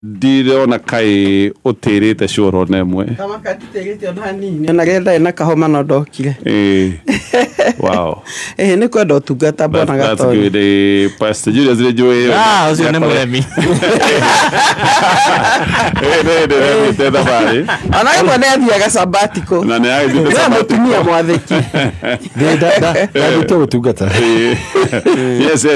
ndirona kai utirite curo nemwe kama katiterite ona hanini ona genda ina kahoma no ndokire wow ni kwenda utungata bona gato that's good Pastor Julius Rejoe ucio ni muremi teta bari ana ngone athiaga sabbatical na ne agithite sabbatical mwatheki da utungata yes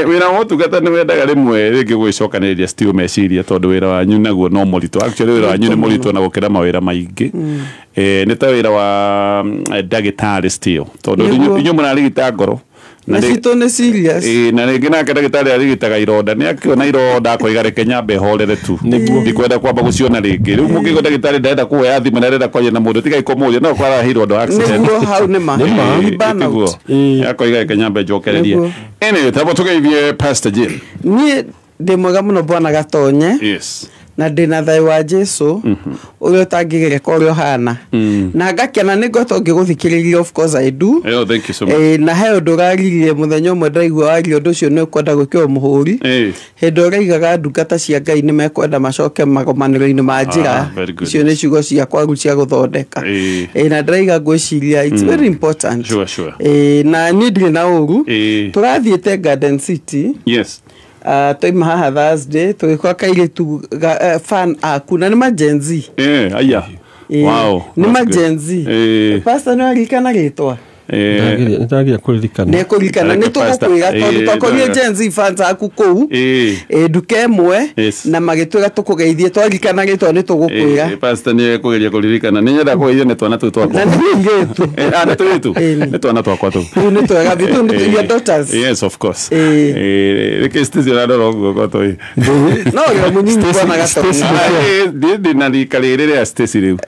wira utungata ni wendaga rimwe ringi gwicokaniriria still meciria tondu wira wanyu naguo no morito actually wira wanyu ni morito na gukira mawira maingi ni ta wira wa ndagitari still tondu inyu murarigita ngoro na cito ne serious na ringi nake ndagitari arigitaga ironda ni akiona ironda koiga reke nyambe horere tu niguo ndikwenda kwamba guciona ringi riu mukigo ndagitari ndenda kuoya thimu na ndenda kwaria na mundu tiga ikomuria no kwara hirondo accident niguo hau ni ma niguo akoiga reke nyambe njokererie ene tabo tugeithie Pastor Jim ni ndi mwega muno bwana gatonye yes na ndina thai wa Jesu uyo tangigireka urio hana na ngakena ningoto ngiguthikiriria of course I do thank you so much na he nduraririe muthenya umwe ndaigua wari undu ucio ni kwenda gukio muhuri hindu uraigaga ndungata cia Ngai ni mekwenda macoke magomaniro-ini ma njira icio ni ciugo cia kwaru cia guthondeka na ndaiga ngwiciria it's very important sure na ni ndiri na uru turathiete Garden City yes toima haha Thursday tugikwa kairitu fan akuna ni majenzi aya wow ni majenzi pastor no alikana gitwa nitagia kuririkana ne kuririkana ni tugukwira tondu twakorie jenzi fans aku kou ndukemwe na magitwira tukugeithie twarikana gitwa ni tugukwira pastor ni kugeria kuririkana ni nyenda kugeithio ni twana tu twakwa na ngitu na tu ni twana twakwa tu ni twega bitu ni your daughters yes of course rekestizi na dogo goto no yo munyinyi bwana gato ndi na likalere ya Stacy riu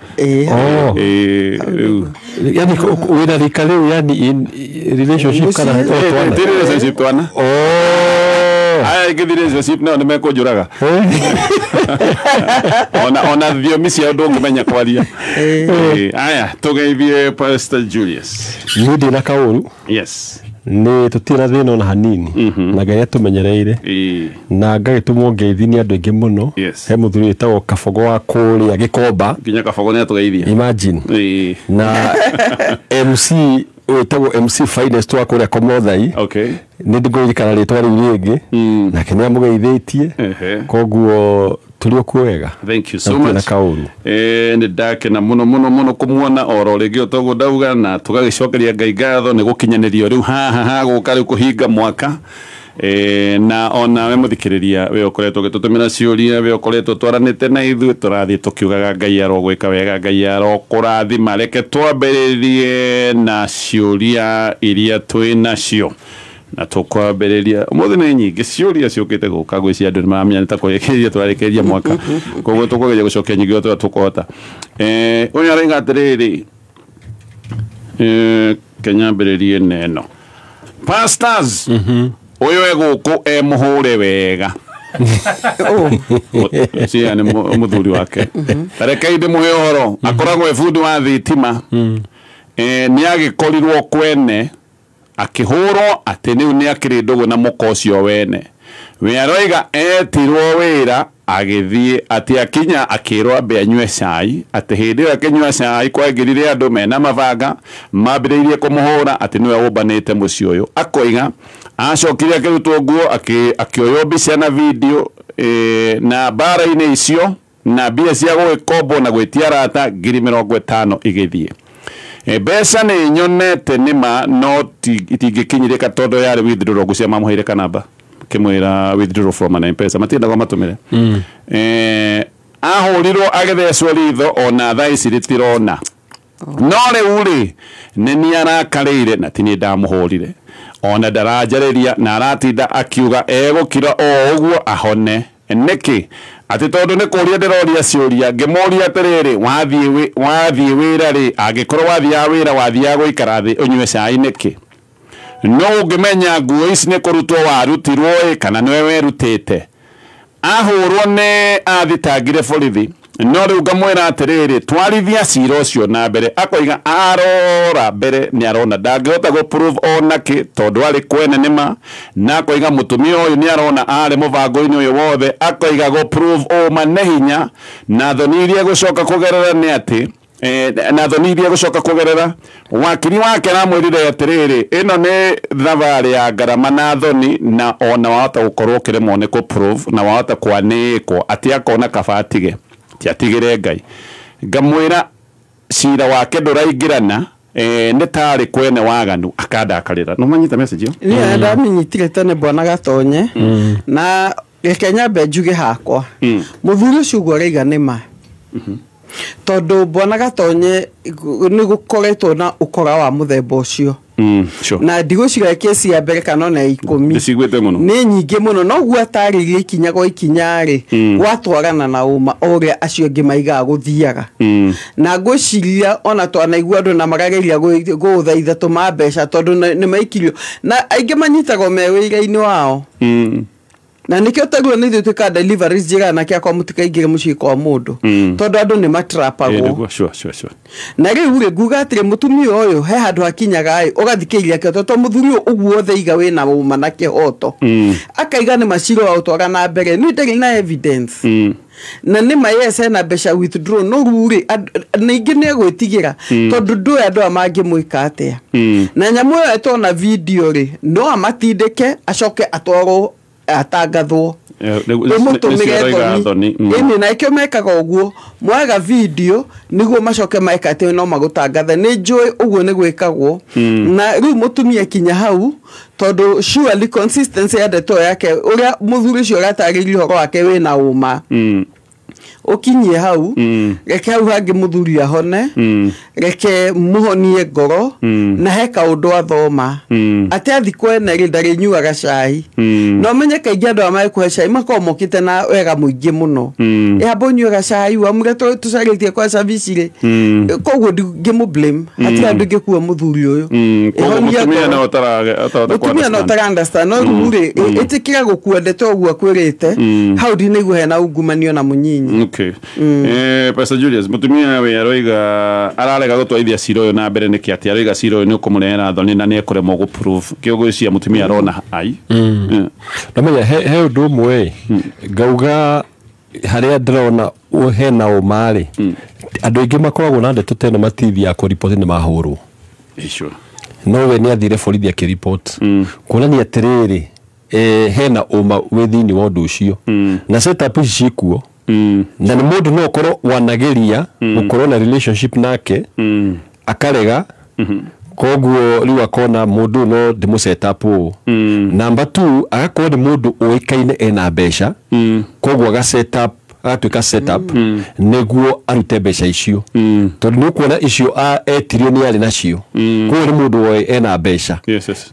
yani wina likalere yani in relationship kana relationship twana aya githire relationship na ni mekojuraga ona thiomi cia ndu ngumenya kwaria aya tugeithie Pastor Julius ndi na kauru yes ni tutira thina na hanini na Ngai atumenyereire na Ngai tumongeithia ni andu ingi muno he muthuri witagwo Kabogo wa kuria Gikomba kinya Kabogo ni atugeithia imagine na MC witagwo MC Finest wa kuria Komothai okay ni ndigurikana ritwa riu ringi na kenya mugeithitie koguo tuliokuwega thank you so much ni ndakena muno kumuona oro rigi otogo ndauga na tugagicokeria Ngai ngatho ni gukinyanirio riu haha guka riu kuhinga mwaka na ona we muthikiriria we okoretwo gitutumira ciuria we okoretwo twaranite na ithu turathie tukiugaga Ngai arogwika wega Ngai arokurathima reke twambiririe na ciuria iria twina cio na tukwambiriria umuthi ni nyingi ciuria ciukite guka gwiciria andu mamenya nitakurekeria turarekeria mwaka koguo tukugeria gucokia nyingi otu tukuhota uyu arenga atiriri kenyambiririe neno pastors uyu eguku muhure wega cia ni muthuri wake tareke inde muhe horo akoragwo efundi wa thitima ni agikorirwo kwene akihurwo ati ni ni akiri ndugu na muko ucio wene we aroiga etirwo wira agithie ati akinya akirwa be anywe cai ati hindi akinywa cai kwagirire andu mena mabanga mambiririe kumuhura ati niwe ubanite mucio uyu akoiga acokire akirutwo nguo akioyo mbica na video na bara-ini icio na mbia cia gwikombo na gwitia rata 50,000 igithie mbeca ni nyonete nima no itingikinyirika tondu yari withdraw gucia mamuheire kanamba kimwira withdraw from an M-Pesa matinda kwa matumire ahurirwo agethecwo ritho ona thaa ici ritirona no riu ri ni arakarire na tini ndamuhurire ona ndaranjariria na aratinda akiuga egukira o uguo ahone niki ati tondu ni kuria ndiroria ciuria ngimuria atiriri wathie wira ri angikorwo wathia wira wathia guikara thi unywe cai niki no ungimenya nguo ici ni kurutwo warutirwo kana niwe werutite ahurwo ni athitangire borithi no riu ngamwira atiriri twarithia cira ucio na mbere akoiga arora mbere ni arona ndangihota go prove ona ki tondu ari kwene nima na akoiga mutumia uyu ni arona ari mubango-ini uyu wothe akoiga go prove uma ne hinya na thonirie gucoka kugerera ni ati na thonirie gucoka kugerera wakiri wake na mwirire atiriri ino ni thabarĩ ya ngarama na thoni na ona wahota gukorwo kiremwo ni ku prove na wahota kwanĩkwo ati akona kabatige tiatigire Ngai ngamwira cira wake nduraingirana nĩ tarĩ kwene waganu akandakarĩra no manyita message yo ni ndaminyitire tene bwana Gatonye na Kenya benjuge hakwa muthuri ucio gwaraiga nima tondu bwana Gatonye ni gukoretwo na ukora wa muthemba ucio sure. Na ndigũciga kesi ya mbere kana na 10 nĩcigwĩte mũno nĩ nyingĩ mũno no gwa tarĩrie ikinya gwa ikinya rĩ gwatwarana na uma ũrĩa acio angĩ maigaga gũthiaga na ngwĩciria ona twanaigua andũ na magageria gũthaitha tũma mbeca tondũ nĩ maikirio na aingĩ manyitagwo me wĩra-inĩ wao na nikio taguo ni thutuka deliveries jira na kia kwa mutikaigire muci kwa mundu tondu andu ni matrapagwo sure na riu ri nguga atire mutumi uyu he handu hakinyaga ai ugathikiria kio to muthuri uguo the iga we na uma na kihoto akaiga ni maciro wa utwara na mbere ni ndari na evidence na ni mayese na besha withdraw no ruri ningi ne gwitigira tondu ndu andu amangi muika atia na nyamu eto na video ri no amatindike acoke atwaro atagathwo ĩni na ikio mekaga ũguo mwaga video niguo macoke maikate no magutangathe ni njui ũguo ni gwikagwo na riu mutumia kinya hau tondu surely consistency ya ndeto yake uria muthuri ucio ratagiririo horo wake wina uma ukinyie hau reke hau hangi muthuri ahone reke muhonie ngoro na heka undu athoma ati athi kwene ri ndari nyuaga cai no menye kaingĩ andũ amae kuhe cai makomokite na wega muingĩ muno yambo nyuaga cai wa mure tucaritie kwa service ri koguo ngimu blame ati andũ ngĩkua muthuri uyu mutumia no tara understand no ruri itikira gukua ndeto ũguo kwĩrĩte hau ndinaigua hena ungumanio na munyinyi. Okay. Pastor Julius, mutumia we aroiga ararega gutwaithia cira uyu na mbere niki ati aroiga cira uyu ni ukumurehera thoni na ni ekuremwo gu prove kiugucia mutumia arona ai ndamenya he undu umwe ngauga haria ndirona hena umari andu aingi makoragwo na ndeto teno matithia ku report ni mahurwo sure no we ni athire borithi akireport kuonania atiriri hena uma withini wa undu ucio na setup ici cikuo na ni mundu no korwo wanageria gukorwo na relationship nake akarega koguo riu akona mundu no ndimu setup number 2 agakorwo ni mundu uikaine ena mbeca koguo aga setup agatuika setup niguo arute mbeca icio tondu ni kuona icio etirio ni ari nacio koguo ni mundu ena mbeca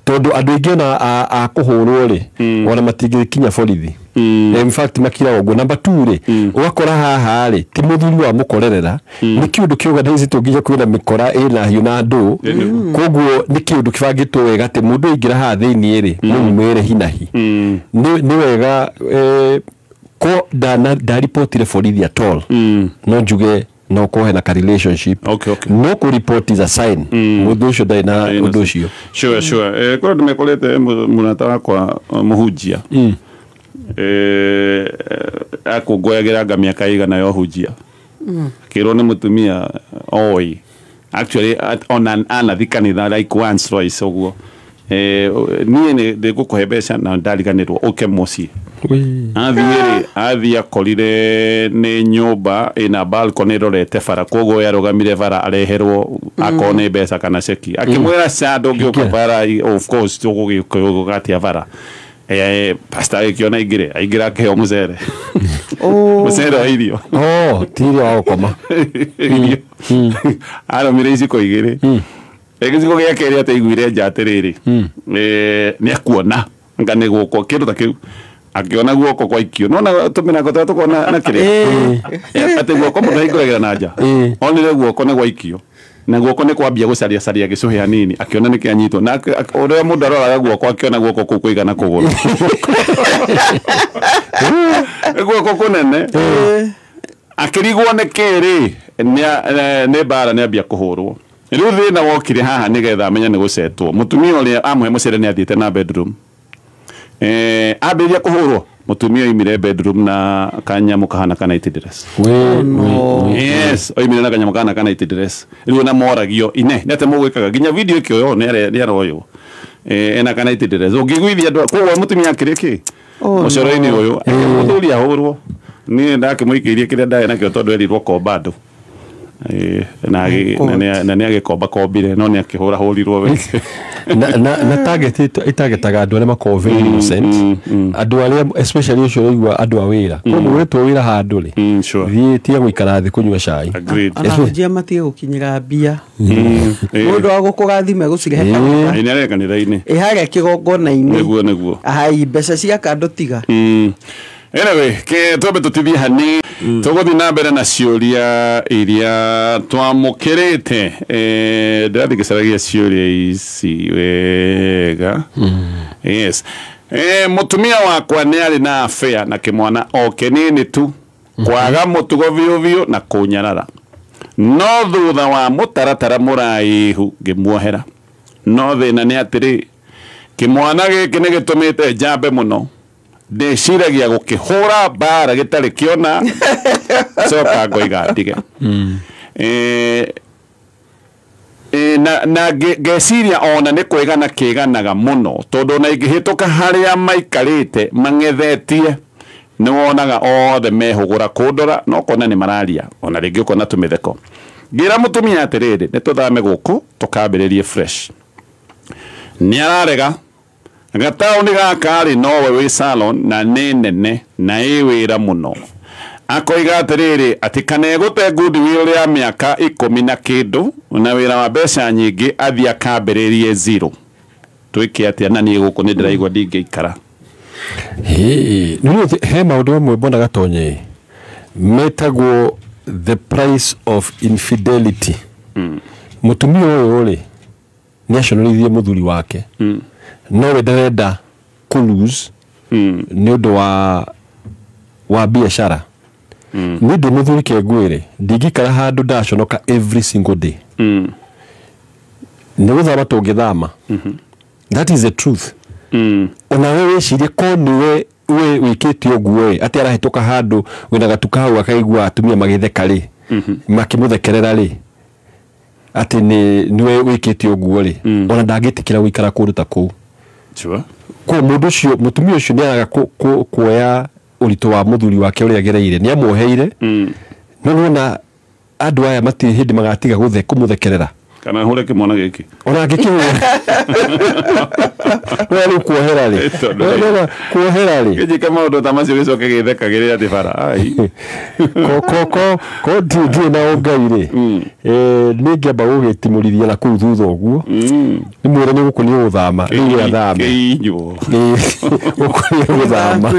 tondu andu aingi na akuhurwo ri ona matingikinya borithi in fact makira ogo number 2 ri ugakora haha ri ti muthuri wa mukorerera ni kiundu kiuganize tungiye kwina mikora ina hiuna ndu koguo ni kiundu kibangitwo wega ti mundu ingira ha thiini ri mumwire hinahi ni wega ko da report for the at all no juge no ko hena ka relationship okay no ko report is a sign mudusho dai na udusho sure kwa tumekolete munataka kwa muhujia akogoyagira miaka igana yo hujia kiro ni mutumia oi actually on an anathikanitha like once twice oguo niĩ nĩ ndĩgũkũhe mbeca na ndariganĩrwo ũke mũciĩ athia korire nĩ nyũmba ĩna balcony ĩrorete bara koguo yarũgamire bara areherwo akone mbeca kana ceki akĩmwĩra ca ndũngĩũka bara of course tũgũgĩũkatia bara pastor agĩkĩona aingĩra akĩheo mũcere mũcere wa irio tirio wa gũkoma aromire iciko igĩrĩ egiziko gya keri ataiguire nja atiriri ni akuona ngane guko kindu ta kiu akiona guoko kwa ikio nona tumina ko tukona na kiri ate guoko mundu aiguragira na nja onire guoko ne gwa ikio na guoko ne kwambia gucaria gicuhi hanini akiona ni kianyitwo na uria mundu aroraga guoko akiona guoko ku kuigana kuguru guoko kunene akirigwo ne kiri ne bara ne abia kuhurwo riu thina wokire haha nigetha amenya ni gucetwo mutumia uria amwe mucere ni athiete na bedroom abiria kuhurwo mutumia imire bedroom na kanyamu kahana kana dress yes oimire na kanyamu kana kana dress riu na moragio ine nete mugwikaga ginya video ikyo yo ne aroyo ena kana dress ugigwithia andu kwa mutumia akiriki ucoro-ini uyu muthuri ahurwo ni ndakimuikirie kiria ndae nakio tondu erirwo kombando na ni agikomba kombire no ni akihura hurirwo we na target itagetaga andu aria mako very innocent andu aria especially ucio rigwa andu a wira koguo wetwo wira handu ri thiitie guikara thi kunywa cai anajia matie gukinyira mbia mundu wa gukurathime gucirehe ine areka kanitha-ini ihare kigongona-ini niguo ai mbeca cia kandu tiga anyway ke tobe tutithie hani tuguthi na mbere na ciuria iria twamukirite ndathikicaragia ciuria ici wega yes mutumia wakwa ni ari na affair na kimwana kinini tu kwaga mutugo biu na kunyarara no thutha wa mutaratara muraihu ngimuohera no thina ni atiri kimwana giki ni gitumite njambe muno ndeciragia gukihura bara gitari kiona coka ngoiga ndige na geciria ona ni kwigana kiganaga muno tondu na ingihituka haria maikarite mangethetie ni wonaga othe mehugura kundora no kona ni mararia ona ringi ukona tumitheko ngira mutumia atiriri ni tuthame guku tukambiririe fresh ni ararega gatauni gakari nowe wi salon na nene na iwira muno akoiga atiriri ati kana gute goodwill ya miaka 10 na kindu na wira wa mbeca nyingi athi akambiririe zero twiki ati anani guku ni ndiraigwa ndingeikara no he maundu amwe mbona gatonye metagwo the price of infidelity mutumia uyu ri ni aconorithie muthuri wake no we ndarenda kulose ni undu wa biashara ni ndi muthuri ke ngwire ndingikara handu ndaconoka every single day ni guthama tungithama that is the truth ona we wicirie ko niwe we wikite uguo ati arahituka handu wina gatuka hau akaigua atumia magitheka ri makimuthekerera ri ati niwe wikite uguo ri ona ndagitikira guikara kundu ta kuu ko mundu ucio mutumia ucio ni araga kuoya urito wa muthuri wake uria agereire ni amuoheire no nona andu aya mati hindi magatiga kumuthekerera kana hure kimwana giki ona gikiwe wewe kuohera ri kuohera ri gije kama ndo tamacio gicoke githekagirira ati bara ai ko ndi na ongaire ni ngamba gugitimurithia na kuu thutha uguo ni mwire ni gukuni uthama ni athame kiinyo gukuni uthama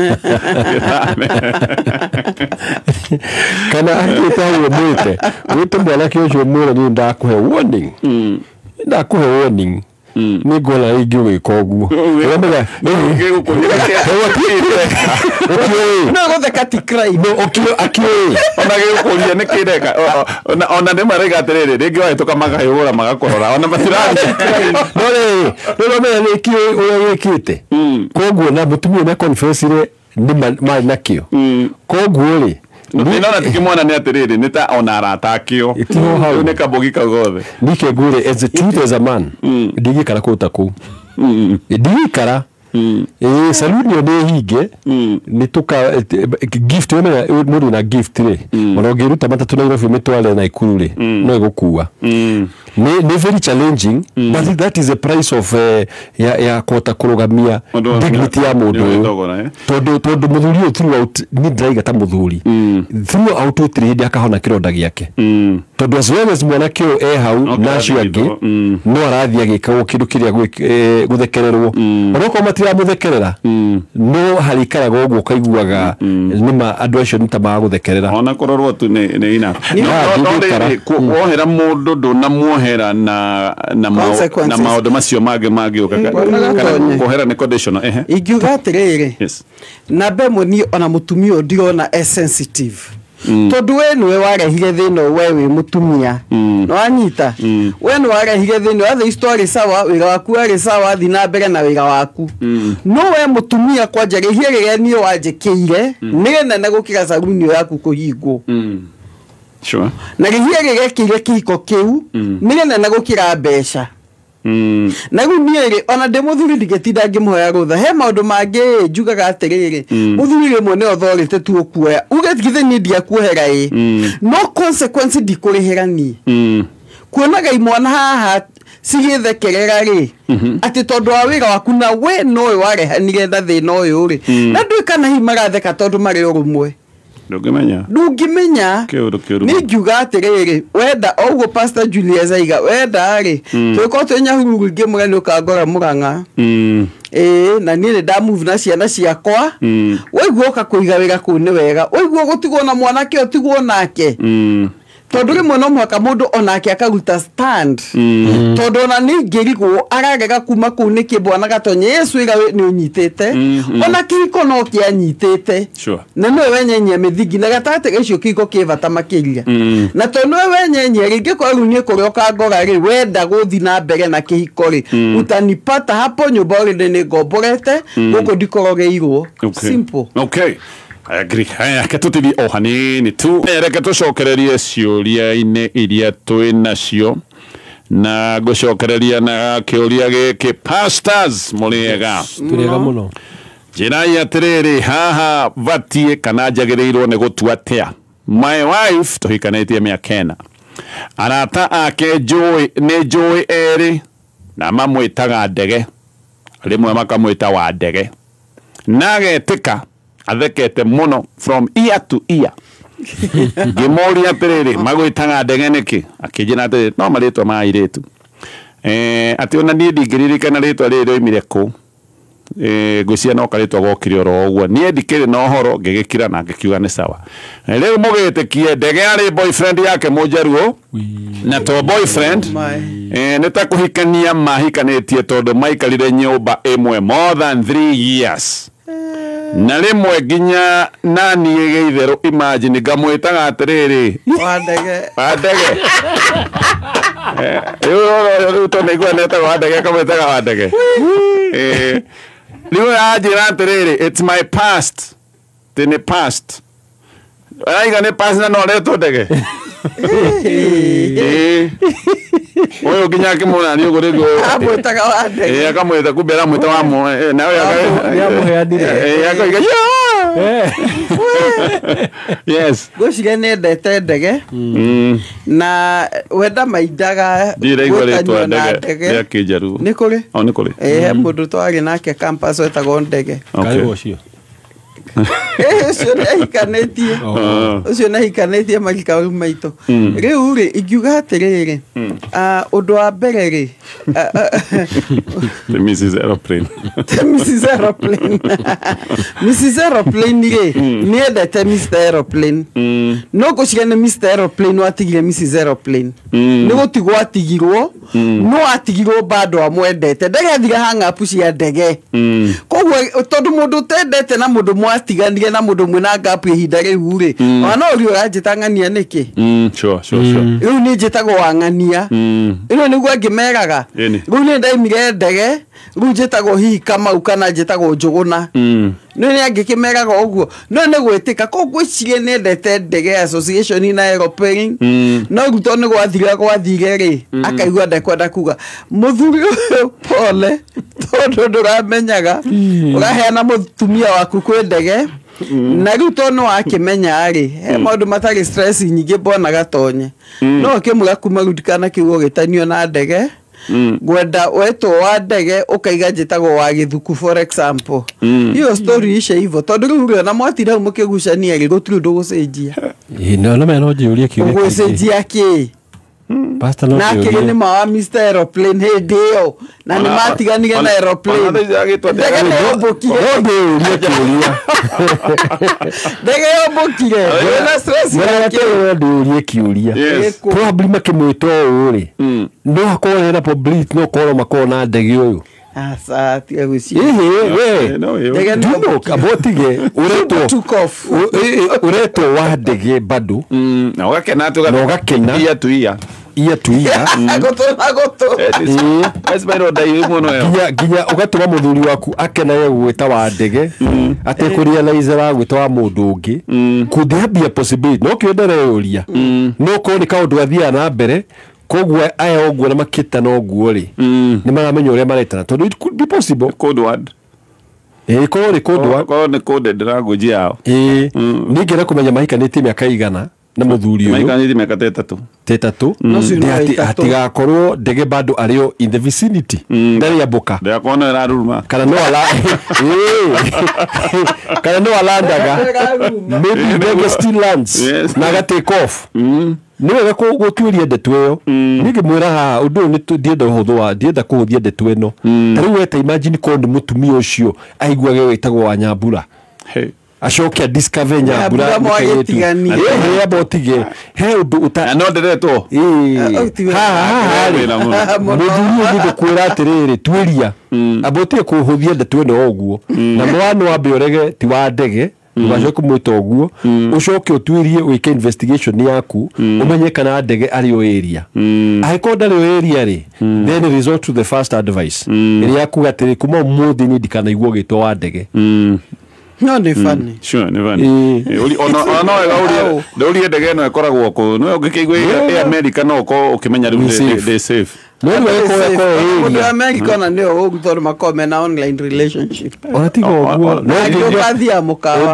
kana angitawe mwite wite mwana kiojo mwire ni ndakuhe warning ndakuhe warning ni gola igyo gikoguo uramenga no gotheka ti crime no okio akio ona gikuria ni kireka ona ni marega atiriri ringi wahituka magayura magakorora ona matirani no me ni kio uria wikite koguo na mutumia na confessire ni ma nakio koguo ri nona tikimwana ni atiriri ni ta ona aratakio ni kabogi kagothe nike ngure as the truth as a man ndigikara kuta ku ndigikara saluni ni hige ni tuka gift wena muri na gift ri ona ngiruta matatu na irofi mitwale na ikuru ri no igukua ni very challenging but that is the price of ya kota kurugamia dignity ya mundu tondu muthuri throughout ni ndaiga ta muthuri throughout utiridi akahona kironda giake tondu as well as mwana kio hau na cio angi no arathia gikago kindu kiria guthekererwo onoko matira muthekerera no harikara uguo kaiguaga nima andu acio nita maguthekerera ona kororwo tu ni ina wohera mundu nduna muohera na maundu macio magi ukakana kuohera ni conditional ingiuga atiriri na bemwe ni ona mutumia ndirona sensitive tondu we niwe warehire thina we wi mutumia no anyita we ni warehire thina othe story sawa wira waku ari sawa thi na mbere na wira waku no we mutumia kwanja rehia riria ni wanjekeire nigena na gukira saruni yaku kuhingwo sure na rehia riria kire kiko kiu nigena na gukira mbeca na guniere ona de muthuri ndigetinda ngimuhoya rutha he maundu mangi njugaga atiriri muthuri rimwe ne authority tu okuoya ugetigithe ni ndia kuohera no consequence ndikurihira ni kuonaga imwana haha sigithekerera ri ati tondu wa wira waku na we no warehanire nda thina uyu ri na ndwikana himaratheka tondu mari urumwe ndungimenya ni ngiuga atiriri wenda oguo Pastor Julius aiga wenda ri twiko twenya hururu ngimwe ni ukangora muranga na ni nda move na ciana ciakwa weiguo ukakuiga wira ku ni wega weiguo gutigwo na mwanake utigwo nake tondu rimwe no mwaka mundu onake akaruta stand tondu na ni ngirigwo aragega kuma ku ni kibwana gatonye Yesu iga ni unyitete ona kiko no kianyitete na no wenyenye mithingi na gatate gacio kiko kivata makiria na tondu wenyenye ringi ko runie kurioka ngora ri wenda guthi na mbere na kihiko ri utanipata hapo nyumba ri ni ngomborete guko ndikorogeirwo simple okay I agree. Haya ketutithi o hanini tu reke tucokererie ciuria-ini iria twi nacio na gucokereria na kiuria giki pastors muriega turiega muno jirai atiriri haha vatie kana njagiriirwo ni gutua atia my wife tuhikanetie miakena arata ake njui eri na mamwitaga ndege rimwe makamwita wa ndege nagetika athekete muno from ear to ear ngimori atiriri magwitaga ndege niki akijina atiriri no maritwa mairitu ati ona ni ndingiririkana ritwa riri imire ku gucia no karitwa gokire oro uguo ni ndikire no horo ngigikira na ngikiuga ni sawa riu mugitikie ndege ari boyfriend yake mujeruo na to boyfriend ni ta kuhikania mahikanetie tondu maikarire nyumba imwe more than 3 years na rimwe nginya nani geithero imagine ngamwitaga atiriri wa ndege yo to negwa neta wa ndege kamwitaga wa ndege liwe ajira atiriri it's my past tene past aiga ne past na no reto ndege oyo ginya kimona ni ugurigo amwitaga wa ndege akamwita kubera mwita wa mo nawe yamuheanire yakoiga yes gucire ne ndete ndege na wenda maidaga gwetanywo na ndege ya kijaru ni kuri o ni kuri mundu twari nake campus wetagwo ndege karibu cio ucio na hikanetie magika maito riu ri ingiuga atiriri undu wa mbere ri Mrs. Aeroplane ri ni endete Mr. Aeroplane no guciga ni Mr. Aeroplane watigire Mrs. Aeroplane ni gutigwo atigirwo no atigirwo bado amwendete ndege athire hang-up cia ndege koguo tondu mundu tendete na mundu mwatiganire na mundu mwina gap ihinda riu ri ona uri uranjitangania niki sure riu ni njitagwo wang'ania ino niguo ngimeraga riu ni ndaimire ndege riu njitagwo hihi Kamau kana njitagwo Njuguna no ni angikimeraga uguo no ni gwitika koguo icirie ni ndete ndege association na aeroplane no ruto ni gwathire ri akaigua ndekwenda kuga muthuri pole tondu nduramenyaga uraheana mutumia waku kwi ndege na ruto no akimenya ri he maundu matari stress nyingi bona gatonye no kimuga kuma rudikana kiugo gitanio na ndege gwenda weto wa ndege ukaiga njitagwo wa Githuku for example hiyo story ishe hivyo tondu riu na mwatira mukigucania ri gutiri ndu gucenjia no meno jiuria kiuria gucenjia ki pastor no na kile ni mawa Mr. Aeroplane hedio na ni matiganire na aeroplane ndege yobokire ndege yobokire na stress ndiurie kiuria probably makimwita uri no akorwo na public no korwo makona ndege uyu asa tiga guci we no kabotige ureto wa ndege bado na ugakena ia tuia ginya ugatuma muthuri waku akenaye gwita wa ndege ate kurealize wa gwita wa mundu ungi could there be a possibility no kiendere uria no ko ni kaundu gathia na mbere kogwo aya ogwo na makita no ogwo ri ni maramenya uria maretana tondu it could be possible code word ko ni code language yao ningera kumenya mahikanite miaka igana na muthuri uyu mahikanite miaka 3 atigakorwo ndege bado ario in the vicinity ndari ya boka ndakona araruma kana no alandaga maybe ndege still lands na ga take off ni wega gutwiria ndetu iyo ningi mwira ha undu ni ndienda uhuthu ndienda kuhuthia ndetu ino tariu weta imagine ko ni mutumia ucio aiguage wetagwo wa Nyambura acokia discover Nyambura ya botige he undu uta no nderetwo muthuri ni gukwira atiriri twiria abotie kuhuthia ndetu ino ogwo na mwana wa biorege ti wa ndege ugacoka mwita ogwo ucoke utwirie wike investigation yaku umenye kana ndege ari o area aikoda ri area ri then resort to the first advice iri yaku gatiri kuma muthi ni dikana igwo gito wa ndege no ni funny sure ni funny ono uri ndege no ekoragwo ko no ngikigwe America no ko ukimenya they safe no we America na ndio ogutoro makome na online relationship onatigo ogwo no ngipathia mukawa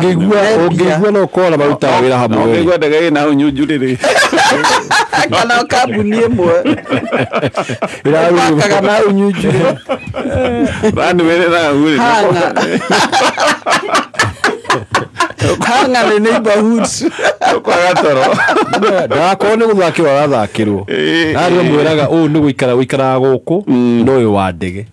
ogigwa no kora baruta wira hamwe ogigwa ndege na unyujurire kana kabuni imwe ira na unyujurire bani wele na uri hanga ni neighborhoods kwa gatoro da ko ni guthakirwo arathakirwo ari mwiraga ni guikara guku no uyu wa ndege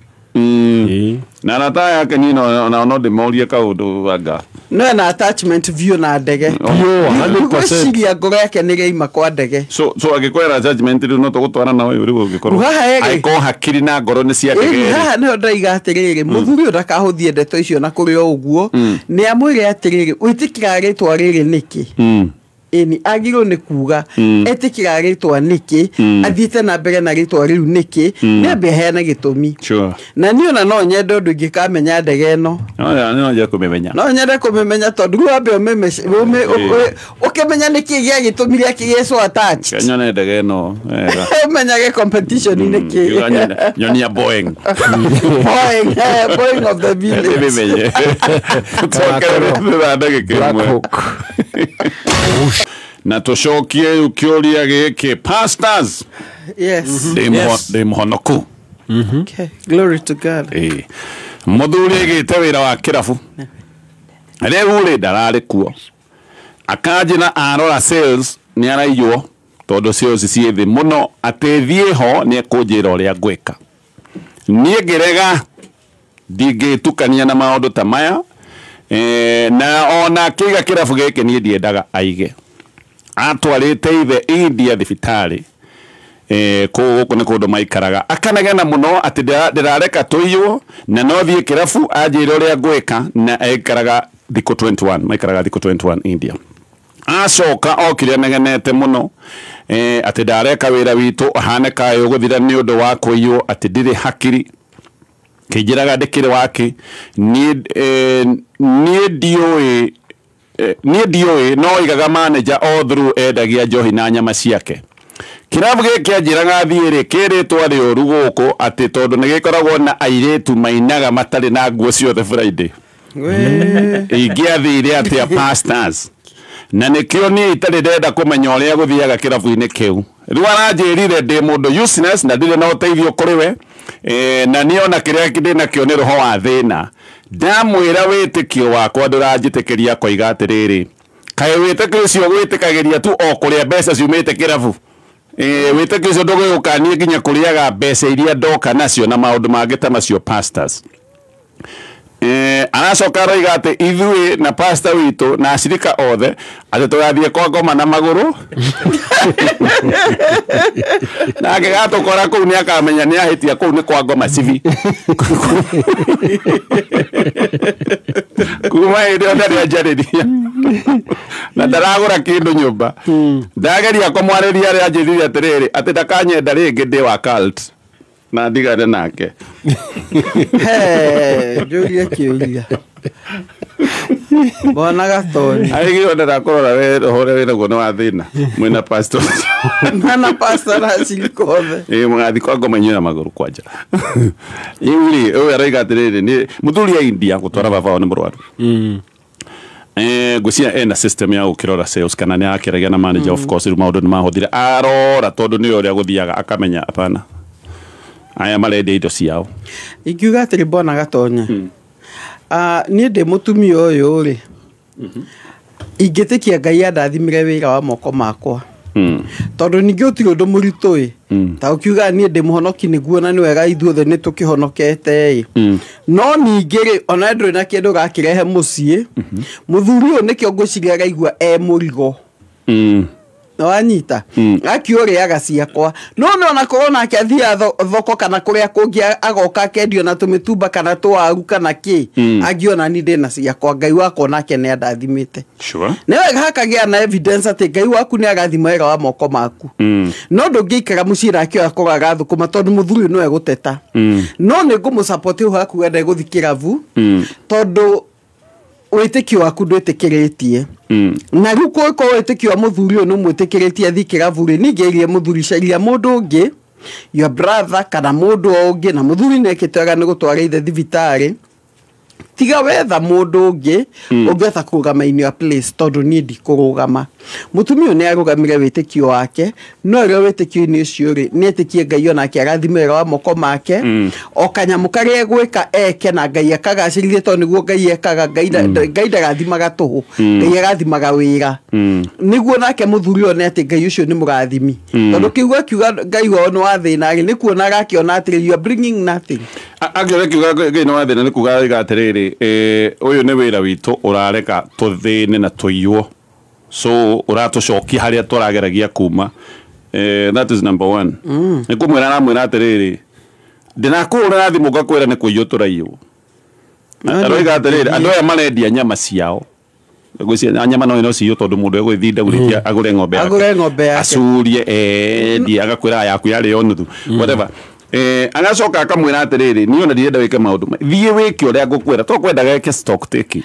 na nata yake ni no demoria kaundu anga no na attachment view na ndege yo 100% ngoro yake ni geima kwa ndege so agikwera attachment no tugutwara na wewe uri gugikorwo aiko hakiri na ngoro ni cia ndege ha no ndaiga atiriri muthuri ndakahuthie ndeto icio na kuri o uguo ni amwire atiriri witikira ritwa riri niki ni agiro ni kuga etikira ritwa niki athiete na mbere na ritwa riu niki ne behena gitumi na niyo na no nyendo ndu ngikamenya ndege no no nje kumemenya no nyende kumemenya tondu wambe ukimenya niki gia gitumi ria kigeso attach kanyone ndege no menyage competition niki nyonia Boeing of the village na tucokie ukioria giki pastors de mhonoku okay glory to God muthuri gite wira wa kirafu rĩu rĩ ndararĩ kuo akanjina arora sales ni araiywo tondu sales ciĩ thĩ mũno atethie ho ni ekunjĩra ũrĩa ngwĩka niĩ ngĩrega ndingĩtukania na maũndũ ta maya na ona kĩiga kĩrabu gĩkĩ niĩ ndiendaga aige atwarĩte ithe India thibitarĩ gũkũ nĩ kũndũ maikaraga akanegena mũno atĩ ndĩrareka tũiywo na no thiĩ kĩrabu anjĩre ũrĩa ngwĩka na aikaraga thikũ 21 maikaraga thikũ 21 India acoka okire anegenete mũno atĩ ndareka wĩra witũ ahane kayo gũthira nĩ ũndũ wa kũiywo atĩ ndirĩ hakiri kĩnjĩraga ndĩkĩrĩ wake niĩ ndiũĩ no igaga manager all through endagia njohi na nyama ciake kirabu gĩkĩ anjĩraga thiĩrĩ kĩrĩtwa rĩũru gũkũ atĩ tondũ nĩ gĩkoragwo na airĩtu mainaga matarĩ na nguo ciothe Friday ingĩathire atĩa pastors na nĩkĩo niĩ itarĩ ndenda kũmenya ũrĩa gũthiaga kĩrabu-inĩ kĩu rĩu aranjĩrire ndĩ mũndũ useless na ndirĩ na ũteithio kũrĩ we na niona kĩrĩa ndĩnakĩo nĩ roho wa thĩna ndamwĩra wĩtĩkio wakwa ndũranjĩtĩkĩria koiga atĩrĩrĩ kaĩ wĩtĩkio ũcio gwĩtĩkagĩria tu o kũrĩa mbeca ciumĩte kĩrabu wĩtĩkio ũcio ndũgĩgũkania nginya kũrĩaga mbeca iria ndoka nacio na maũndũ mangĩ ta macio pastors Anacoka roiga atä ithuĩ na pasta witũ na acirika othe atĩ tũgathiĩ kwa ngoma na magũrũ nake gatũkora kũu nĩ akamenya nĩ ahĩtia kũu nĩ kwa ngoma cibi kuma hĩndĩ ĩyo ndarĩ anjarĩria na ndaragũra kĩndũ nyũmba ndageria kũmwarĩria arĩa anjĩrire atĩrĩrĩ atĩ ndakanyenda rĩngĩ ndĩ wa cult na ndigane nake njũria kĩũria Bwana Gatoni aigire ndakorora we rohore we naguo nĩ wa thĩna mwĩna pastor na pastor acirikothe mũgathi kwa ngoma inyuĩ na magũrũ kwanja rĩu-rĩ ũyũ aroiga atĩrĩrĩ nĩ mũthuri a India gũtwara baba wao nĩ mũrwaru ngwĩciria ena system ya gũkĩrora sales kana nĩ akĩaragia na manager of course rĩu maũndũ nĩ mahũthire arora tondũ nĩ ũrĩa gũthiaga akamenya apana aya marendia indo ciao ingiuga atĩrĩ Bwana Gatonya niĩ ndĩ mũtumia ũyũ rĩ ingĩtĩkia Ngai andathimire wĩra wa moko makwa tondũ ningĩ ũtirĩ ũndũ mũritũ ta ũkiuga niĩ ndĩ mũhonoki nĩguo na nĩ wega ithuothe nĩ tũkĩhonokete no ningĩ rĩ ona ndũrĩ na kĩndũ gakĩrehe mũciĩ mũthuri ũyũ nĩkĩo ngwĩciria araigua mũrigo wanyita akĩũrĩaga ciakwa no ona korwo nake athiaga thoko kana kũrĩa kũngĩ agoka akendio na tũmĩtumba kana tũwaru kana kĩ angĩona ni ndĩna ciakwa Ngai wakwa nake nĩ andathimĩte nĩ wega hakagĩa na evidence atĩ Ngai waku nĩ agathima wĩra wa moko maku no ndũngĩikara mũciĩ nake akũraga thũkũma tondũ mũthuri no egũteta no nĩ ngũmũsupport ũyũ hakuga ndegũthi kĩrabu tondũ wĩtĩkio waku ndwĩtĩkĩrĩtie na rĩu kũrĩkorwo wĩtĩkio wa mũthuri ũyũ nĩ mwĩtĩkĩrĩtie athi kĩrabu-rĩ ningĩ irie mũthuri caria mũndũ ũngĩ your brother kana mũndũ o ũngĩ na mũthuri nĩekĩte wega nĩ gũtwara ithe thibitarĩ tiga wetha mũndũ ũngĩ ũngĩhota kũrũgama in your place tondũ niĩ ndikũrũgama mũtumia ũyũ nĩ arũgamire wĩtĩkio wake no rĩo wĩtĩkio-inĩ ũcio-rĩ nĩ etĩkie Ngai onake agathima wĩra wa moko make o kanyamũ karĩa egwĩka eke na Ngai akagacĩrithie tondũ nĩguo Ngai ekaga Ngai ndagathimaga tũhũ Ngai agathimaga wĩra nĩguo nake mũthuri ũyũ nĩ atĩ Ngai ũcio nĩ mũrathimi tondũ kĩugo akiuga Ngai wao nĩ wa thĩna-rĩ nĩ kuona agakĩona atĩrĩ you are bringing nothing angĩona kiuga Ngai nĩ wa thĩna nĩ kuga atĩrĩrĩ ũyũ nĩ wĩra witũ ũrareka tũthĩne na tũiywo so ũratũcokia harĩa tũrageragia kuma that is number one nĩ kũmwĩra namwĩra atĩrĩrĩ ndĩnakũhũrĩra thimũ ngakwĩra nĩ kũiywo tũraiywo aroiga atĩrĩrĩ andũ aya marendia nyama ciao ngwĩciria nyama no ciywo tondũ mũndũ egũthinda gũrĩkia agũre ng'ombe yake acurie endie agakwĩra yaku yarĩ o nuthu whatever agacoka akamwĩra atĩrĩrĩ niĩ ona ndirenda wĩke maũndũ thiĩ wĩke ũrĩa ngũkwĩra to kwenda geke stock taking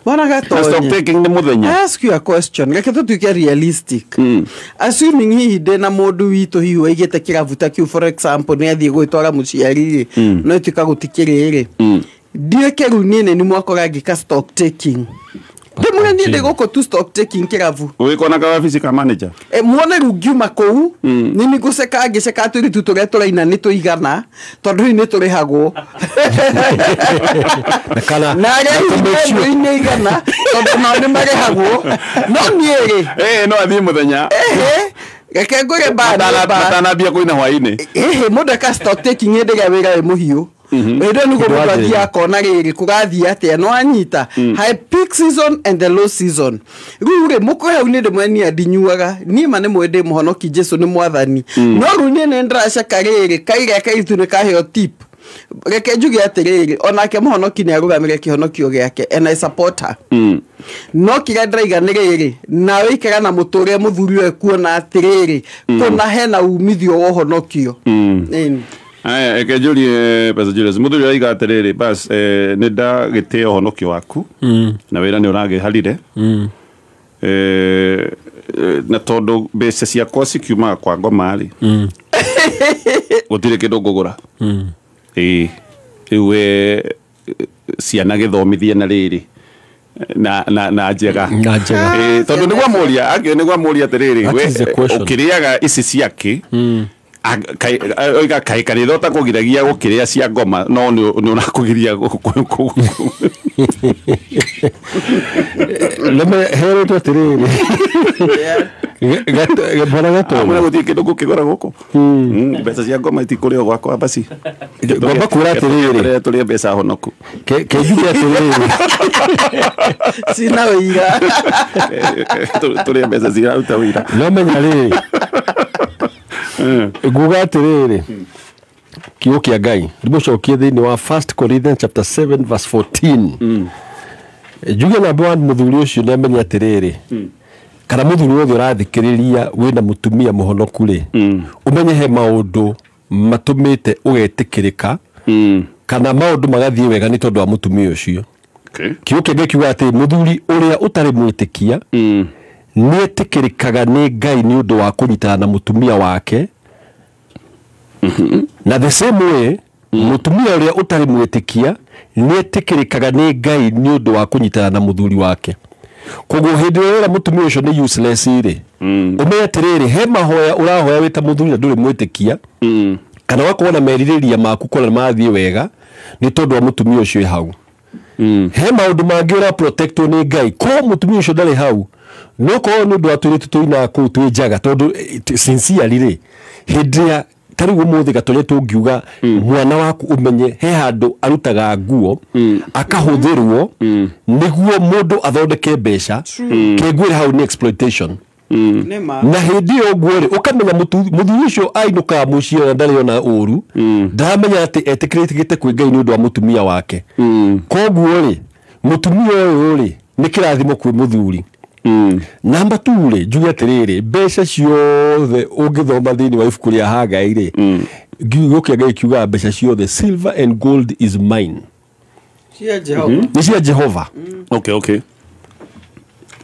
Bwana Gatonya stock taking nĩ mũthenya I ask you a question reke tũtuĩke realistic assuming hihi ndĩna mũndũ witũ hihi waigĩte kĩrabu ta kĩu for example nĩ athiĩ gwĩtwara mũciari-rĩ no ĩtuĩka gũtikĩrĩ-rĩ ndiĩke rĩu niĩ nĩ mwakora ngĩka stock taking ndĩmwĩre niĩ ndĩ gũkũ tu stock taking kĩrabu ũgĩkona ka wabici ka manager muone rĩu ngiuma kũu nĩ ngũceka ngĩceka tũiritu tũrĩa tũraina nĩ tũigana tondũ rĩu nĩ tũrĩhagwo na arĩa nĩ igana tondũ nao nĩ marĩhagwo no niĩ-rĩ no athiĩ mũthenya reke ngũre matanambia kũina hwainĩ mũndũ eka stock taking hĩndĩ ĩrĩa wĩra wĩ mũhiũ ĩndo nĩguo mũndũ athiĩ akona rĩrĩ kũgathiĩ atĩa no anyita high peak season and the low season rĩu-rĩ mũkũhe hau nĩ ndĩmwenia ndinyuaga niĩ ma nĩ mwendĩ mũhonoki Jesũ nĩ mwathani no rĩu niĩ nĩ ndĩraceka rĩrĩ kairĩa kairitu nĩ kaheo tip reke njuge atĩrĩrĩ onake mũhonoki nĩ arũgamire kĩhonokio gĩake and I support her no kĩrĩa ndĩraiga nĩ rĩrĩ na wĩikara na mũtũrĩre mũthuri ũyũ kuona atĩrĩrĩ kũna hena umithio wa ũhonokio aya eke njũrie Pastor Julius mũthuri araiga atĩrĩrĩ bas nĩ ndagĩtĩe ũhonokio waku na wĩra nĩ ũragĩharire na tondũ mbeca ciakwa cikiumaga kwa ngoma-rĩ gũtirĩ kĩndũ ngũgũra rĩu ciana gĩthomithie na rĩrĩ na njega tondũ nĩguo amũria atĩrĩrĩ ũkĩrĩaga ici ciake oiga kaĩ kanitha ũtakũgiragia gũkĩrĩa cia ngoma no nĩ ũrakũgiria nĩmeheretwo atĩrĩrĩ Bwana gato. Mwana gutie kindu gukigora guku. Mbeca cia ngoma itikurio gwakwa basi. Ngomba kura atiriri. Tuli mbeca honoku. Kejuge atiriri. Sina wira. Tuli mbeca cia ruta wira. No menya riri. Nguga atiriri. Kiugo kia Ngai ndimucokie thiini wa 1 Corinthians chapter 7 verse 14. Juge na bwa muthuri ucio ni amenya atiriri. Kana muthuri wothe urathikiriria wina mutumia muhonoku ri umenye he maundu matumite ugetikirika kana maundu magathie wega ni tondu wa mutumia ucio. Kiugo kia Ngai kiuga ati muthuri uria utari mwitikia ni etikirikaga ni Ngai ni undu wa kunyitana na mutumia wake. Na the same way mutumia uria utari mwitikia ni etikirikaga ni Ngai ni undu wa kunyitana na muthuri wake. Koguo hindi ira mutumia ucio ni useless ri umenye atiriri he mahoya urahoya wita muthuri na nduri mwitikia kana wakorwo meririria maku kora mathie wega ni tondu wa mutumia ucio hau. He maundu mangi ura protect ni Ngai ko mutumia ucio ndari hau no ko ni ndu atwiritu tuina ku twijaga tondu sincerely ri hindi ya tarigu muthi gatore tungiuga mwana waku umenye he handu arutaga nguo akahuthirwo niguo mundu athondeke mbeca kegwire hau ni exploitation. Na hindi ogwo ri ukamenya muthuri ucio ainuka mucio na ndari ona uru ndamenya ati etikirite kwi Ngai ni undu wa mutumia wake. Koguo ri mutumia uyu ri ni kirathimo kwi muthuri. Number 2 ri juge atiriri mbeca ciothe ungithoma thiini wa ibuku ria Hagai ri kiugo kia Ngai kiuga mbeca ciothe silver and gold is mine. Cia Jehova. Ni cia Jehova. Okay.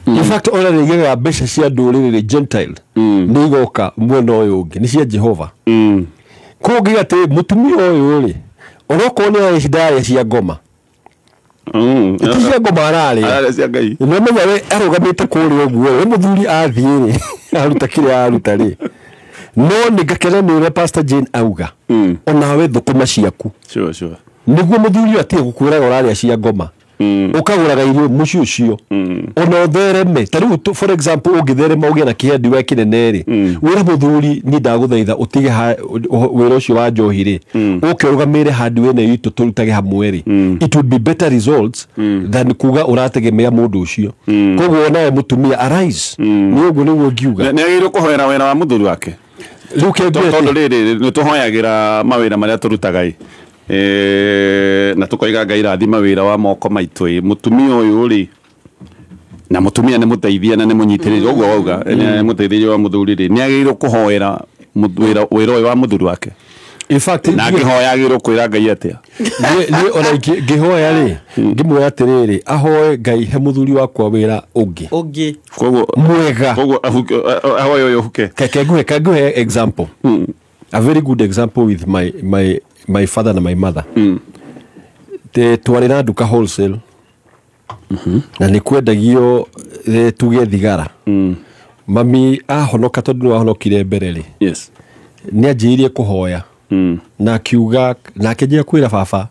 In fact ona nigiga mbeca cia nduriri ri Gentile ni igoka mwena uyu ungi ni cia Jehova. Ko ngiga ati mutumia uyu ri oroko ni hidaya cia ngoma. Tia ngoma arari cia Ngai no menya we arugamite kuri ogwo we muthuri athie ri aruta kire aruta ri no ni gakene ni ure Pastor Jane auga ona we thukuma ciaku sure niguo muthuri atie gukwiraga urari cia ngoma ukaguraga irio muci ucio ona thereme tariu for example ungitherema ugie na kihendi we kinene ri wira muthuri ni ndaguthaitha utige wira ucio wa njohi ri ukirugamire handi wene yitu turutage hamwe ri it would be better results than kuga urategemea mundu ucio koguo nawe mutumia arise ni uguo niguo ngiuga ni agirwo kuhoera wira wa muthuri wake luke tondu riri ni tuhoyagira mawira maria turutaga na tukoiga Ngai rathima wira wa moko maitu mutumia uyu ri na mutumia ni muteithia na ni munyitiriri uguo wauga ni muteithia wa muthuri ri ni agirwo kuhoera wira uyu wa muthuri wake. In fact na ngihoyagirwo kwira Ngai atia ni ona ngihoya ri ngimwe atiriri ahoe Ngai he muthuri wakwa wira ungi koguo mwega koguo ahoyo yo huke kaguhe example a very good example with my father and my mother. Twarira nduka wholesale na ni kwendagio tuge thigara. Mami ahonoka tondu ni ahonokire mbere ri yes ni anjirie kuhoya na kiuga na kenjia kwira baba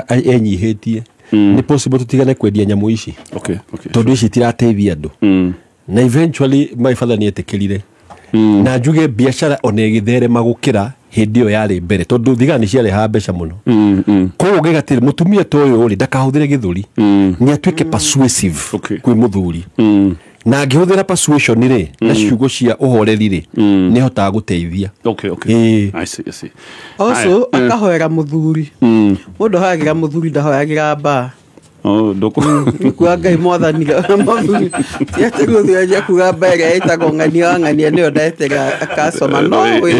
enyihitie ni possible tutigane kwendia nyamu ici okay tondu ici tirateithia andu na eventually my father ni etikirire na njuge biashara ona igitherema gukira hindi yo yari mbere tondu thigani ciari ha mbeca muno koguo ngigatiri mutumia toyo ri ndakahuthire githuri ni atuike persuasive kwi muthuri na ngihuthira persuasion ri na ciugo cia uhoreri ri ni hotaga guteithia okay I see also akahoera muthuri mundu hagira muthuri ndahoyagira ba ndoko kwa Ngai mwathani muthuri tiategwo thia kuga mbere itago ngania ni ondaetega akasoma no we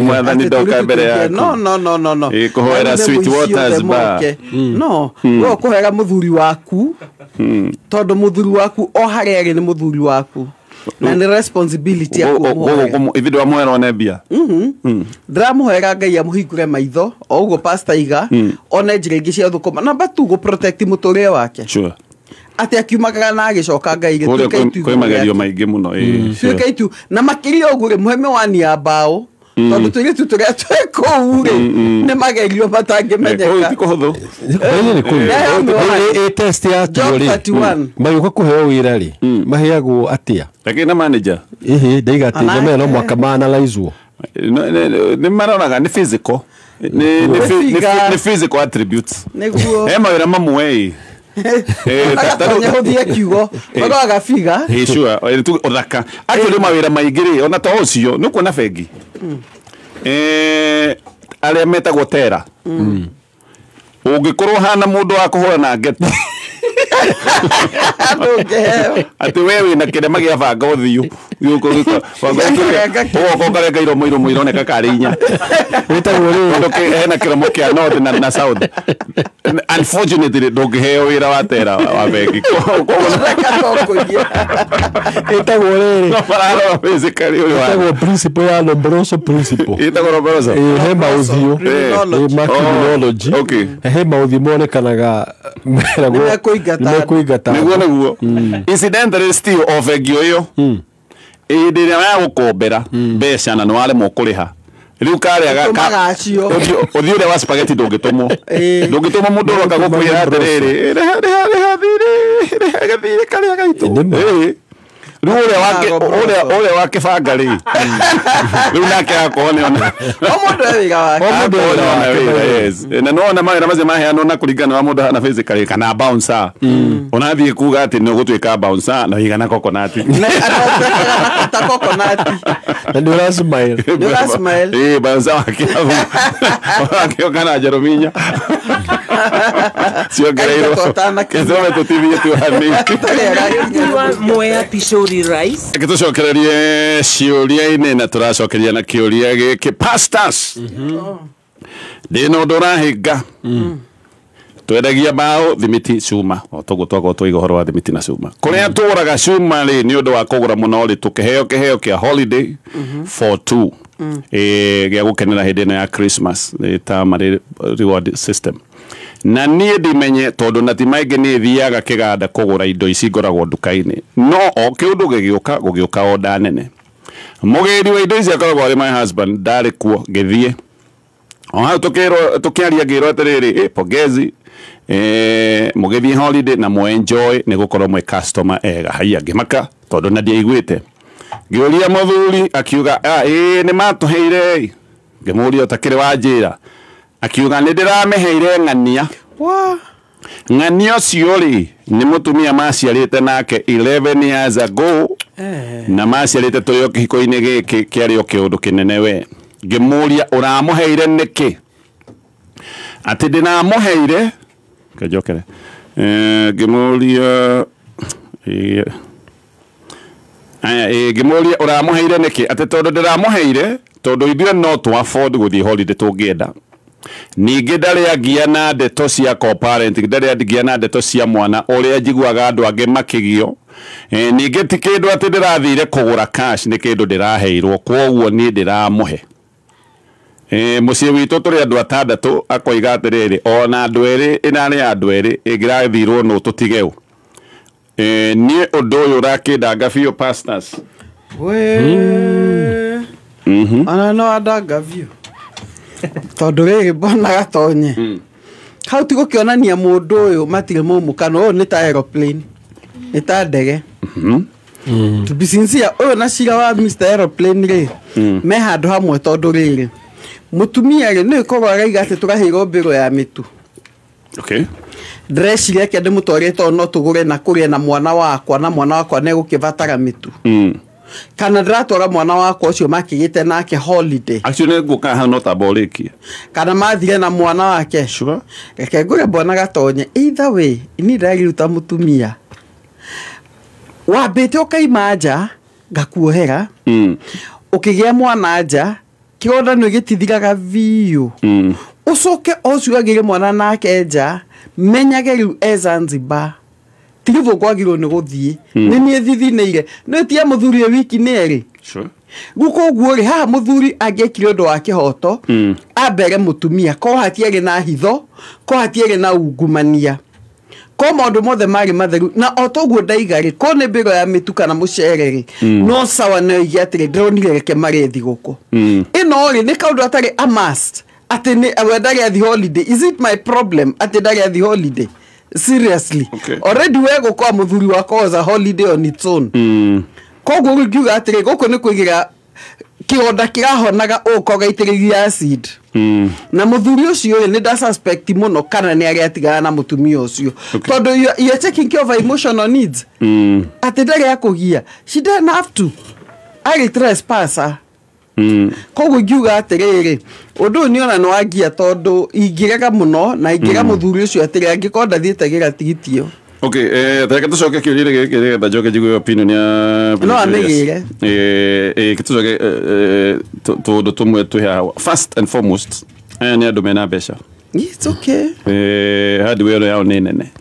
mwathani ndoka mbere yako no kuhoera sweet waters ba no we kuhoera muthuri waku tondu muthuri waku o hareri ni muthuri waku na ni responsibility ya kumuhoera ivido wa mwera onebia ndiramuhoera Ngai amuhingure maitho o ugo pastor iga ona njira ingi cia thukuma number 2 go protect muturire wake sure ati akiumagara na agicoka Ngai gituika itu kwi magerio maingi muno tuika itu na makiria ugu ri muheme wani ya bao tondu tuiritu turia twekuu ri ni magerio matangĩmenyeka tiko huthu ni test ya tori magĩũka kũheo wĩra rĩ maheagwo atia lakini na manager ndaiga atĩ jamee no mwaka maanalyzwo ni maronaga ni physical ni physical attributes niguo mawĩra mamwe tatonya guthie kiugo bagaga figa sure tu othaka actually mawĩra maingĩ rĩ ona to ũcio nĩ kuona bengi arĩa metagwo tera ũngĩkorwo hana mũndũ wa kũhũra na ngeta ati wewe na kĩrema gĩa banga ũthiũ ũgũkarenga iromo ironeka karĩ inya hena kĩromo kĩa north na south unfortunately ndũngĩheo wĩra wa tera wa bengi ĩtagwo rĩrĩ basically ĩtagwo principle ya Lombroso principle ĩtagwo Lombroso he maũthiũ criminology he maũthiũ monekanaga kũingata niguo incidentally still of egio yo ĩndĩ ya gũkombera mbeca na nĩwaremwo kũrĩha riu karĩa ũthiũ ũrĩa wa spaghetti ndũngĩtũmwo mũndũ ũroka gũkwĩra atĩrĩrĩ rĩha gathirĩ karĩa gaitũ riu ũrĩa wa kĩbanga rĩ riu nake akorwo nĩona mũndũ wĩra wake na nona mawĩra macio maheanwo na kũringana na mũndũ hana physically kana bouncer ũnathiĩ kuga atĩ nĩ ũgũtuĩka bouncer na wĩigana coconut ta coconut na nĩ ũrasmile bouncer wakĩoka na Jerominya ciongereirwo kĩthome tũtithie tuhanĩ Mwea Pishori Rice gĩtũcokererie ciũria-inĩ na tũracokeria na kĩũria gĩkĩ pastors ndĩna ũndũ ũrahinga twendagia mbaũ thimiti cuma toguo twakorwo twaiga ũhoro wa thimiti na cuma kũrĩa tũgũraga cuma rĩ nĩ ũndũ wa kũgũra mũno rĩ tũkĩheo kĩa holiday for two gĩa gũkenera hĩndĩ ĩno ya Christmas ta marĩ reward system na niĩ ndimenye tondũ na ti maingĩ nĩ thiaga kĩganda kũgũra indo ici ngoragwo nduka-inĩ no o kĩũndũ gũgĩũka oda nene mũgĩri wa indo ici akoragwo arĩ my husband ndarĩ kuo ngĩthiĩ o hau tũkĩaria ngĩrwo atĩrĩrĩ pongezi mũgĩthiĩ holiday na enjoy nĩ gũkorwo mwĩ customer ega haia ngĩmaka tondũ na ndiaiguĩte ngĩũria mũthuri akiuga nĩ matũheire ngĩmũria ũtakĩrĩ wa njĩra akiuga nĩ ndĩramĩheire ng'ania ng'ania ũcio rĩ nĩ mũtumia maciarĩte nake 11 years ago na maciarĩte tũrĩ o kĩhiko-inĩ gĩkĩ kĩarĩ o kĩũndũ kĩnene we ngĩmũria ũramũheire nĩkĩ atĩ ndĩnamũheire kajokere ngĩmũria ngĩmũria ũramũheire nĩkĩ atĩ tondũ ndĩramũheire tondũ ithuĩ no to afford gũthiĩ holiday tũngĩenda ningĩ ndarĩagia na ndeto cia co-parenting ndarĩagia na ndeto cia mwana ũrĩa njiguaga andũ angĩ makĩgio ningĩ ti kĩndũ atĩ ndĩrathire kũgũra cash nĩ kĩndũ ndĩraheirwo kwoguo niĩ ndĩramũhe mũciĩ witũ tũrĩ andũ atandatũ akoiga atĩrĩrĩ ona andũ erĩ ĩnarĩ andũ erĩ ĩngĩrathirwo nũ tũtigeu niĩ ũndũ ũyũ ũrakĩndanga biũ pastors ona no andanga biũ tondũ rĩrĩ mbona gatonye hau ti gũkĩonania mũndũ ũyũ matirĩ mũmũkano ũyũ nĩ ta aeroplane nĩ ta ndege to be sincere ũyũ na cira wa Mr. Aeroplane rĩ me handũ hamwe tondũ rĩrĩ mũtumia rĩ nĩ ĩkorwo araiga atĩ tũraheirwo mbĩrũ ya mĩtu ndĩreciria kĩ ndĩmũtwarĩte no tũgũre na kũrĩa na mwana wakwa nĩ egũkĩbatara mĩtu kana ndĩratwara mwana wakwa ũcio makĩgĩte nake holiday actually ngũka hano taborĩkie kana mathire na mwana wake reke ngũre mbona gatonye either way ini ndĩraruta mũtumia wambĩte ũkaima nja ngakuohera ũkĩgĩa mwana nja kĩronda nĩ gĩtithiraga biũ ũcoke ũcio agĩre mwana nake nja menyage rĩu Zanzibar tigithũ kwagĩrwo nĩ gũthiĩ nĩ niĩ thithinĩire nĩ tia mũthuri wiki nĩrĩ guko guo rĩ haha mũthuri angĩkire ũndũ wa kĩhoto ambere mũtumia ko hatiarĩ na hitho ko hatiarĩ na ungumania ko maundu mothe mari matheru na otoguo ndaigari ko ne mbiro ya mituka na mucereri no sawa no igiatire ndronire reke marethi guko ino ri ne kaundu atari amast ati ni awedari at the holiday. Is it my problem ati ndari at the holiday? Seriously. Already wego kwa muthuri wako was a holiday on its own. Koguo ngiuga atire guko ni kuigira kionda kirahonaga ukoga itiriria acid. Na muthuri ucio ni da suspect muno kana ni ariatigana na mutumia ucio. Tondu you're taking care of her emotional needs. Ati ndari akugia. She didn't have to. I trespasser. Koguo ngiuga atiriri undu ni ona no agia tondu ingiraga muno na ingira muthuri ucio atiri angikonda thiete gira tigitio. Okay, teka tucoke kiurire giki da joke jigu opinion ya no anegire kitucoke tundu tumwe tuha first and foremost ni andu mena besha. It's okay. Hardware yao ni nene.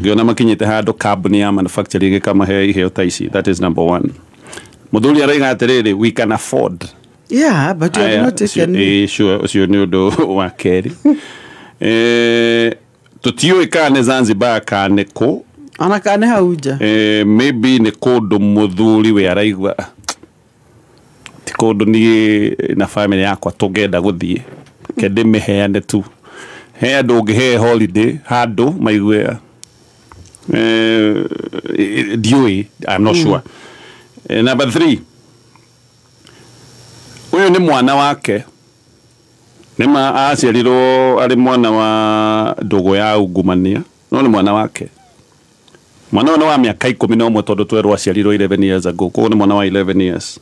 Ngiona makinyite handu company ya manufacturing kama he taici. That is number one. Muthuri araiga atiriri we can afford. Yeah, but you're not taking. Sure ni undu wa keri. Tutio ikane Zanzibar kane ko ana kane hauja maybe ni kodo muthuri we araigwa ti kodo ni na family yakwa tugenda guthie kende meheane tu he andu ngihe holiday handu maigwe dioi I'm not sure. Number 3, uyu ni mwana wake nema aciarirwo ari mwana wa ndugu ya ungumania no ni mwana wake mwana wa miaka 11 tondu twerwo aciarirwo 11 years ago ko ni mwana wa 11 years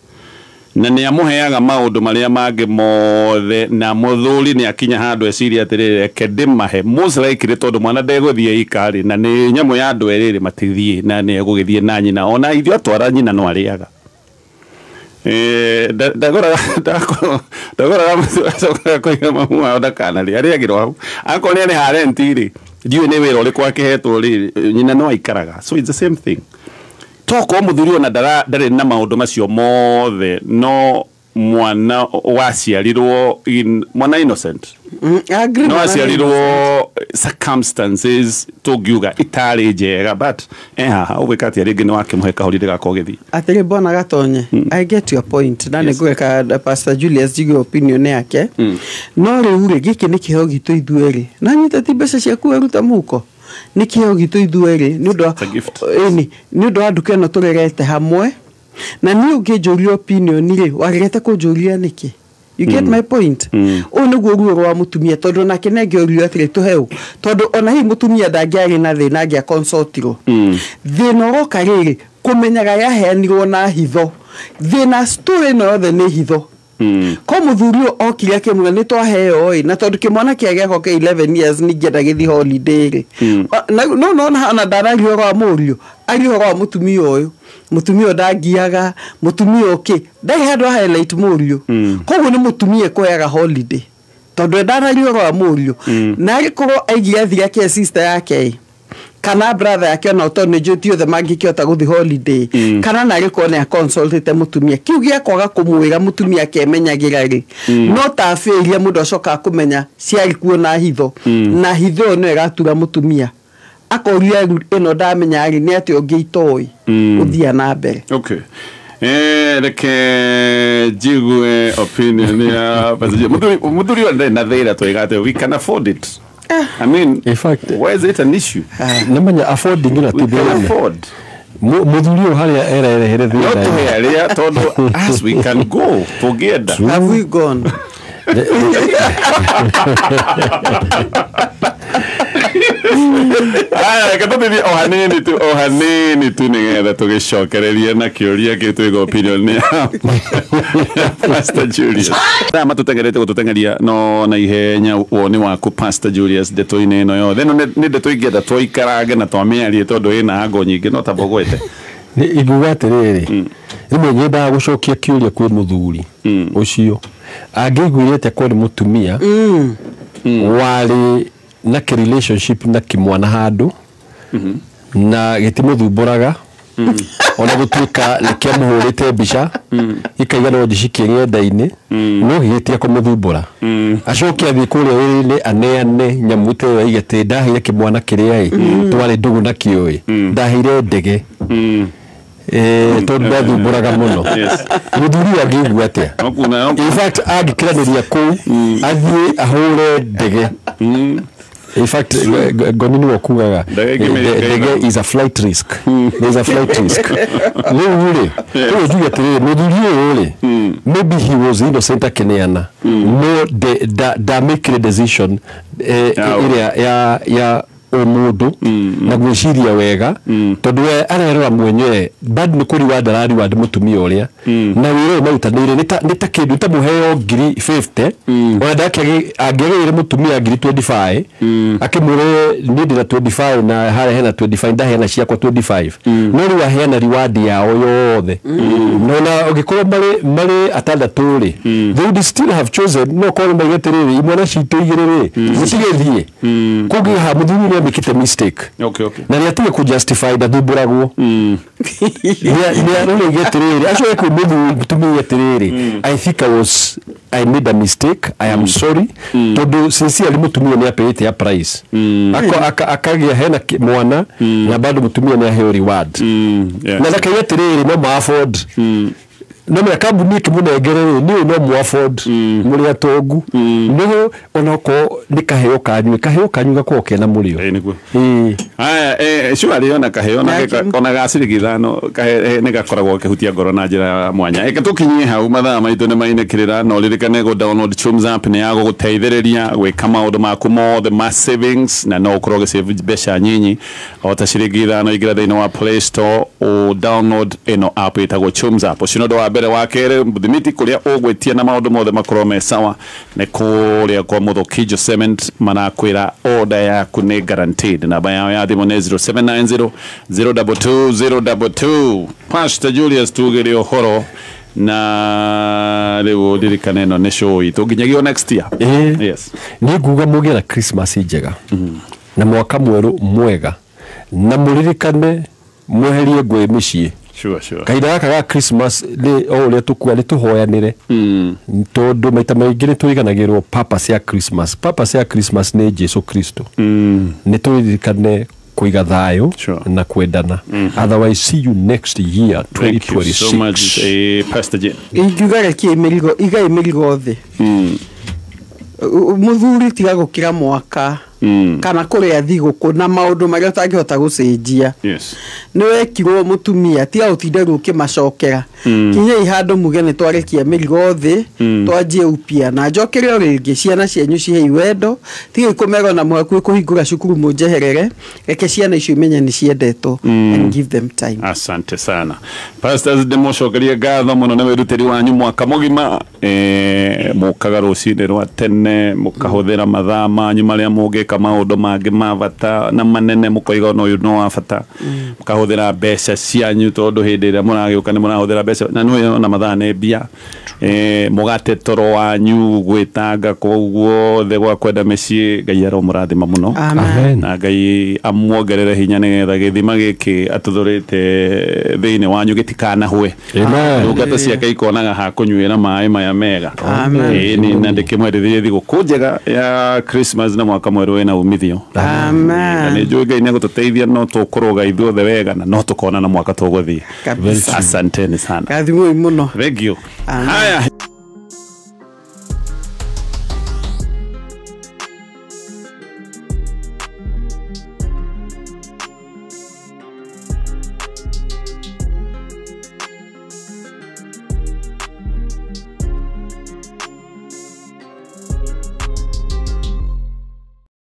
na ni amuheaga maundu maria mangi mothe na muthuri ni akinya handu eciria atirire kedimahe most likely tondu mwana ndeguthie ikari na ni nyamu ya andu eriri matithie na ni egugithie na nyina ona ithio atwara nyina no ariaga dagora koiga mamu ao ndakanari ariagirwo hau akoni ni harentiri ndiwe ni wira uri kwake hetwo ri nyina no aikaraga so it's the same thing toko muthuri ona ndari na maundu macio mothe no mwana waciarirwo mwana innocent no waciarirwo circumstances tugiuga itari njega but ubikati aringi ni wake muheka holiday gakogethi atiri bona gatonye. I get your point na ni gweka Pastor Julius jigo opinion yake no riure giki ni kiho gitu ithueri na nyita tibesa cia kueruta muko ni kiho gitu ithueri ni ndo ni ndo anduke no turerete hamwe na ni ungejoria opinion ri wagirete kujoria niki. You get my point? Niguo ruo rwa mutumia tondu nake nengeorio atire tuheu tondu ona hi mutumia ndangiari na thina angia consultiro thina roka riri kumenyaga yaheanirwo na hitho thina story no yothe ni hitho ko muthuri okire akimwe ni twaheo na tondu kimwana kiageko ke 11 years ni ngenda githi holiday ri no na ndarari rwa murio ari rwa mutumia uyu mutumia ndangiaga mutumia oke ndai handu highlight murio koguo ni mutumia koyaga holiday tondu ndarari rwa murio na arikorwo aigia thia ke sister yake kana brother yake na utonne jutio the mangi kiota guthi holiday kana na riko ne consultate mutumia kiugia kwaga kumwira mutumia kemenyagira ri no ta fairia mundu acoka kumenya ciari kuona hitho na hitho no iratura mutumia akoria ino ndamenya ri ni ati ongiitoi uthia na mbere. Okay. Reke jigue opinion ya muthuri wa na thira toigate we can afford it. I mean, in fact, why is it an issue? Namanya affording na we can afford. Muthuri haria era here thina. Not here, todo as we can go together. Have we gone? Katobi ohanini tu nigetha tugicokererie na kiuria gitu ego opinion ni Pastor Julius. Matutengerete gututengeria no na ihenya woni waku Pastor Julius ndeto-ini no yo then ni ndeto ingeda twikarage na twamiarie tondu ina ngo nyingi no tabogwete ni iguga atiriri rimwe nyenda gucokia kiuria kwi muthuri ucio angiguirete ko ni mutumia wali na relationship na kimwana handu na gitimuthumburaga ona gutuika likia muhurite mbica ikaiga no njicikie ng'enda-inĩ no gitia kumuthumbura acoke athii kuria wĩra-inĩ aneane nyamute yo igete ndaheire kimwana kiria twari ndugu na kioi ndaheire ndege tondu ndathumburaga muno muthuri angĩigua atia in fact angĩkĩranĩria kũu athie ahure ndege in fact gonini wakugaga ndege is a flight risk there's a flight risk no really ko juya tere muthuri ule maybe he was innocent akeneana no da make a decision ya omudu na gwiciria wega tondu we arerora mwenyewe bad ni kuri wa ndarari wa mutumia uria na wire marutanire nita kindu ta muheo ngiri 50 ona ndake angegire mutumia ngiri 25 akimure ndindi na 25 na hare hena 25 ndahe na ciakwa 25 no ri waheana reward yao yothe no na ugikorwo mari atandatu ri they would still have chosen no ko maigeterere imwana citu igirire mutigethie kugi ha muthuri mikite mistake okay na ni atige ku justify da thuburagwo ni arone geterere acho eko muthuri geterere I think I made a mistake I am sorry todo sincerely mutumia ni apete ya price akagia hena mwana na bado mutumia ni aheo reward na ndakayeterere no ma afford no me kambuni kimunegerere ni no mu afford muri atongu no onako nikaheo kanyu gako kena murio aya sio aliona kaheo na ona gasirigithano kahe ne gakoragwo kihutia ngoro na njira mwanya eke tukinyie hau mathaa maitu ne mainekirira no ririkane go download Chums app ne yago guteithiriria gwika maundu maku mothe ma savings na no ukorwo save besha nyinyi ota cirigithano igira thini wa Play Store o download eno app itagwo Chums app ucio ndo wa mbere wa kere muthimiti kuria ugwetia na maundu mothe makorwo me sawa ne kuria kwa Muthokijo Cement manakwira order yaku ni guaranteed na baya ya thimo ne 0790 022 022 Pastor Julius tugere ohoro na leo dirikane no ne show itu ginyagio next year yes ni guga mugera Christmas njega na mwaka mweru mwega na muririkane mweherie ngwe micii sure kaida ga Christmas le ole tukua le tuhoyanire tondu maita maingi ni tuiganagirwo purpose ya Christmas ni Jesu Kristo ni turirikane kuiga thayo na kwendana otherwise see you next year 2026 thank you so much Pastor J ingugare ki emerigo the muthuri tiga gukira mwaka kana kuria thiguku na maundu maria utangihota gucenjia yes ni wekirwo mutumia tiga utinde gukimacokera kinya ihando muge ni twarekia mirigo thi twanjie upia na njokere ringi ciana cianyu cihe wendo tiga ikumego na mwaku kuhingura cukuru munjeherere reke ciana icio imenya ni ciendetwo and give them time asante sana Pastors democokeria ngatho muno na wirutiri wanyu mwaka mugima mukaga rucinde rwa tene mukahuthira mathaa manyu maria mugika maundu mangi ma bata na manene mukoiga no no wa bata mukahuthira mbeca cianyu tondu hindi ira muragiuka ni murahuthira mbeca na no na mathaa ne bia mugate toro wanyu gwitanga koguo the gwa kwenda mecii Ngai aro murathima muno amen na Ngai amuongerere hinya nigetha githima giki atuthurite thiini wanyu gitikana hwe amen ugata ciake ikonaga ha kunyuira mai maya mega amen ni ndikimwerithirie thiguku njega ya Christmas na mwaka mweru wina umithio amen ni njuge ine gututeithia no tukuruga ithuothe wega na no tukona na mwaka tuguthii kabisa asante ni sana kathimo muno thank you haya